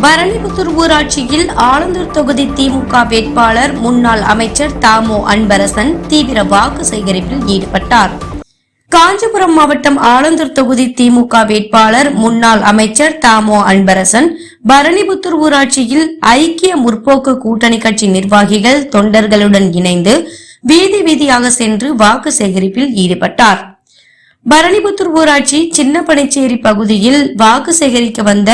பரணிபுத்தூர் ஊராட்சியில் ஆலந்தூர் தொகுதி திமுக வேட்பாளர் முன்னாள் அமைச்சர் தாமோ அன்பரசன் தீவிர வாக்கு சேகரிப்பில் ஈடுபட்டார். காஞ்சிபுரம் மாவட்டம் ஆலந்தூர் தொகுதி திமுக வேட்பாளர் முன்னாள் அமைச்சர் தாமோ அன்பரசன் பரணிபுத்தூர் ஊராட்சியில் ஐக்கிய முற்போக்கு கூட்டணி கட்சி நிர்வாகிகள் தொண்டர்களுடன் இணைந்து வீதி வீதியாக சென்று வாக்கு சேகரிப்பில் ஈடுபட்டார். பரணிபுத்தூர் ஊராட்சி சின்னப்பனைச்சேரி பகுதியில் வாக்கு சேகரிக்க வந்த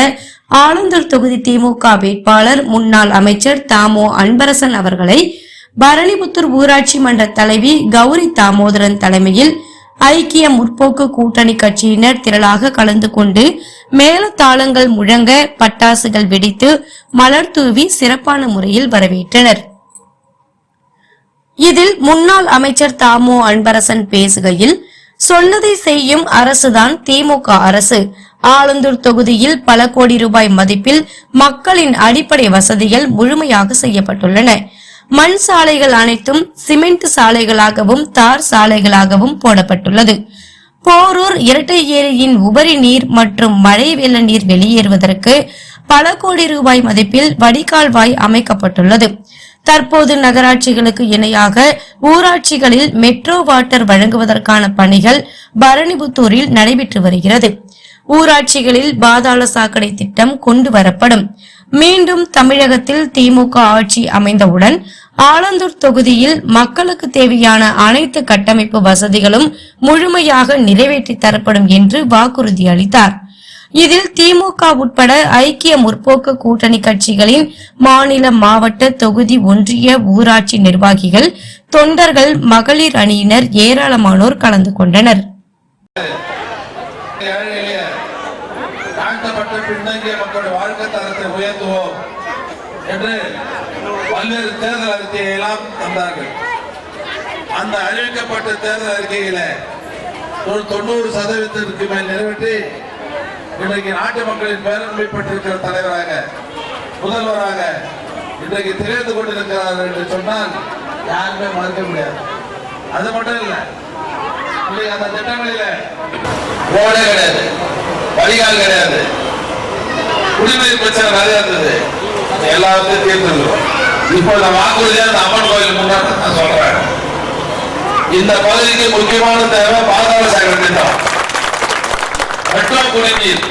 ஆலந்தூர் தொகுதி திமுக வேட்பாளர் முன்னாள் அமைச்சர் தாமோ அன்பரசன் அவர்களை பரணிபுத்தூர் ஊராட்சி மன்ற தலைவி கௌரி தாமோதரன் தலைமையில் ஐக்கிய முற்போக்கு கூட்டணி கட்சியினர் திரளாக கலந்து கொண்டு மேளதாளங்கள் முழங்க பட்டாசுகள் வெடித்து மலர் தூவி சிறப்பான முறையில் வரவேற்றனர். இதில் முன்னாள் அமைச்சர் தாமோ அன்பரசன் பேசுகையில், சொன்னதை செய்யும் அரசுதான் திமுக அரசு. ஆலந்தூர் தொகுதியில் பல கோடி ரூபாய் மதிப்பில் மக்களின் அடிப்படை வசதிகள் முழுமையாக செய்யப்பட்டுள்ளன. மண் சாலைகள் அனைத்தும் சிமெண்ட் சாலைகளாகவும் தார் சாலைகளாகவும் போடப்பட்டுள்ளது. போரூர் இரட்டை ஏரியின் உபரி நீர் மற்றும் மழை வெள்ள நீர் வெளியேறுவதற்கு பல கோடி ரூபாய் மதிப்பில் வடிகால்வாய் அமைக்கப்பட்டுள்ளது. தற்போது நகராட்சிகளுக்கு இணையாக ஊராட்சிகளில் மெட்ரோ வாட்டர் வழங்குவதற்கான பணிகள் பரணிபுத்தூரில் நடைபெற்று வருகிறது. ஊராட்சிகளில் பாதாள சாக்கடை திட்டம் கொண்டு வரப்படும். மீண்டும் தமிழகத்தில் திமுக ஆட்சி அமைந்தவுடன் ஆலந்தூர் தொகுதியில் மக்களுக்கு தேவையான அனைத்து கட்டமைப்பு வசதிகளும் முழுமையாக நிறைவேற்றி தரப்படும் என்று வாக்குறுதி அளித்தார். இதில் திமுக உட்பட ஐக்கிய முற்போக்கு கூட்டணி கட்சிகளின் மாநில, மாவட்ட, தொகுதி, ஒன்றிய, ஊராட்சி நிர்வாகிகள், தொண்டர்கள், மகளிர் அணியினர் ஏராளமானோர் கலந்து கொண்டனர். பின்னங்கிய மக்களுடைய வாழ்க்கை தரத்தை உயர்த்துவோம் என்று பல்வேறு தேர்தல் அறிக்கையை எல்லாம் தந்தார்கள். அந்த அறிவிக்கப்பட்ட தேர்தல் அறிக்கையில 90% மேல் நிறைவேற்றி இன்றைக்கு நாட்டு மக்களின் பேரன்பைப்பட்டிருக்கிற தலைவராக, முதல்வராக இன்றைக்கு திகழ்ந்து கொண்டிருக்கிறார் என்று சொன்னால் யாருமே மறுக்க முடியாது. அது மட்டும் இல்ல, அந்த திட்டங்களில ஓடை கிடையாது, வடிகால் கிடையாது, குடிநீர் பிரச்சனை நிறைய இருந்தது, எல்லாத்தையும் தீர்த்துருக்கோம். இப்போ இந்த வாக்குறுதியா இந்த அம்மன் கோயில் முன்னாடி நான் சொல்றேன். இந்த பகுதிக்கு முக்கியமான தேவை பாதாள சாக்கடை திட்டம், மெட்ரோ குடிநீர்.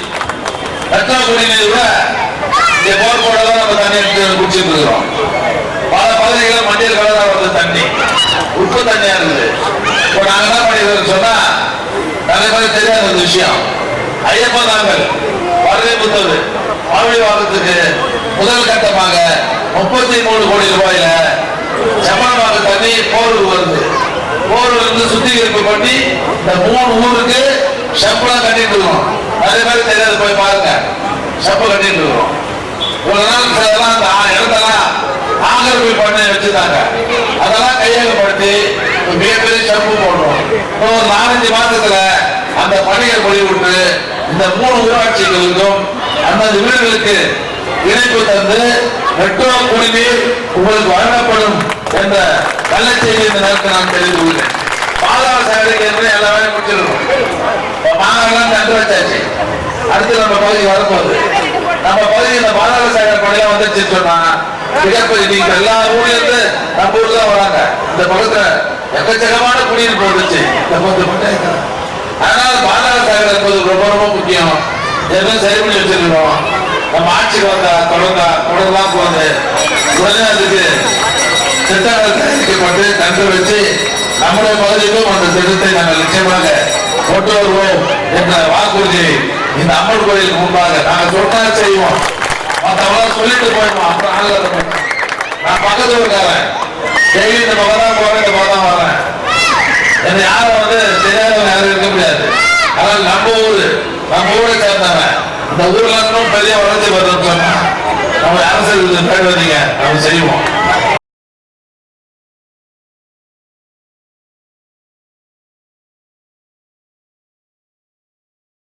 மெட்ரோ குடிநீர் இங்க போர் போடலாம் நம்ம தண்ணி எடுத்து குடிச்சிட்டு இருக்கிறோம். பல பகுதிகளில் மஞ்சள் கலரா வருது தண்ணி, உப்பு தண்ணியா இருக்குது. இப்போ நாங்க என்ன பண்ணிருக்கோம் சொன்னா, நிறைய பேருக்கு தெரியாத ஒரு விஷயம், ஐயப்ப நாங்கள் பரணிபுத்தூர் வாழ்வி வாரத்துக்கு முதல் கட்டமாக 33 கோடி ரூபாயில செம்மணமாக தண்ணி போரூர் வருது. போரூர் இருந்து சுத்திகரிப்பு பண்ணி இந்த 3 ஊருக்கு செப்பலாம் கட்டிட்டு இருக்கோம். நிறைய பேருக்கு தெரியாது, போய் பாருங்க, செப்ப கட்டிட்டு இருக்கோம். ஒரு நாள் அந்த இடத்தெல்லாம் ஆக்கிரமிப்பு பண்ணி வச்சிருந்தாங்க, அதெல்லாம் கையகப்படுத்தி மிகப்பெரிய செப்பு போடுறோம். ஒரு 4-5 மாசத்துல அந்த பணிகள் முடிவுட்டு இந்த 3 ஊராட்சிகளுக்கும் அந்த வீடுகளுக்கு இணைப்பு தந்து மெட்ரோ குடிநீர் உங்களுக்கு வழங்கப்படும் என்ற நல்ல செய்தி இந்த நேரத்தில் நான் தெரிந்து கொள்கிறேன். பாதாள சாக்கடைக்கு எல்லா வேலையும் முடிச்சிருக்கோம். மாநகரெல்லாம் தண்டு வச்சாச்சு. அடுத்து நம்ம பகுதிக்கு வரும்போது நம்ம பகுதி இந்த பாதாள சாக்கடை பணியெல்லாம் வந்துச்சு சொன்னா மிகப்பெரிய நீங்க எல்லா ஊர்ல இருந்து நம்ம ஊர்ல தான் வராங்க. இந்த பக்கத்துல எக்கச்சக்கமான குடிநீர் போட்டுச்சு இந்த பகுதி. அதனால பாதாள சாக்கடை என்பது ரொம்ப ரொம்ப முக்கியம். எதுவும் சரி பண்ணி வச்சிருக்கிறோம். நம்ம ஆட்சிக்கு வந்தா தொடர்லாம் போகுது. உடனே அதுக்கு திட்டங்கள் தயாரிக்கப்பட்டு கண்டு வச்சு நம்முடைய பகுதிக்கும் அந்த திட்டத்தை நாங்கள் நிச்சயமாக கொண்டு வருவோம் என்ற வாக்குறுதியை இந்த அம்மன் கோயிலுக்கு முன்பாக நாங்கள் சொன்னா செய்வோம். மற்றவங்க சொல்லிட்டு போயிடுவோம். அப்புறம் ஆளுநர் நான் பக்கத்து ஊருக்காரன், டெய்லி இந்த பக்கம் தான் போறேன், இந்த பக்கம் தான் வரேன். என்னை யாரும் தெரியாதவங்க யாரும் இருக்க முடியாது. அதனால நம்ம ஊரை சேர்ந்தவன் இந்த ஊர்ல இருந்தும் பெரிய வளர்ச்சி பெறணும். நம்ம அரசு வந்தீங்க, நம்ம செய்வோம்.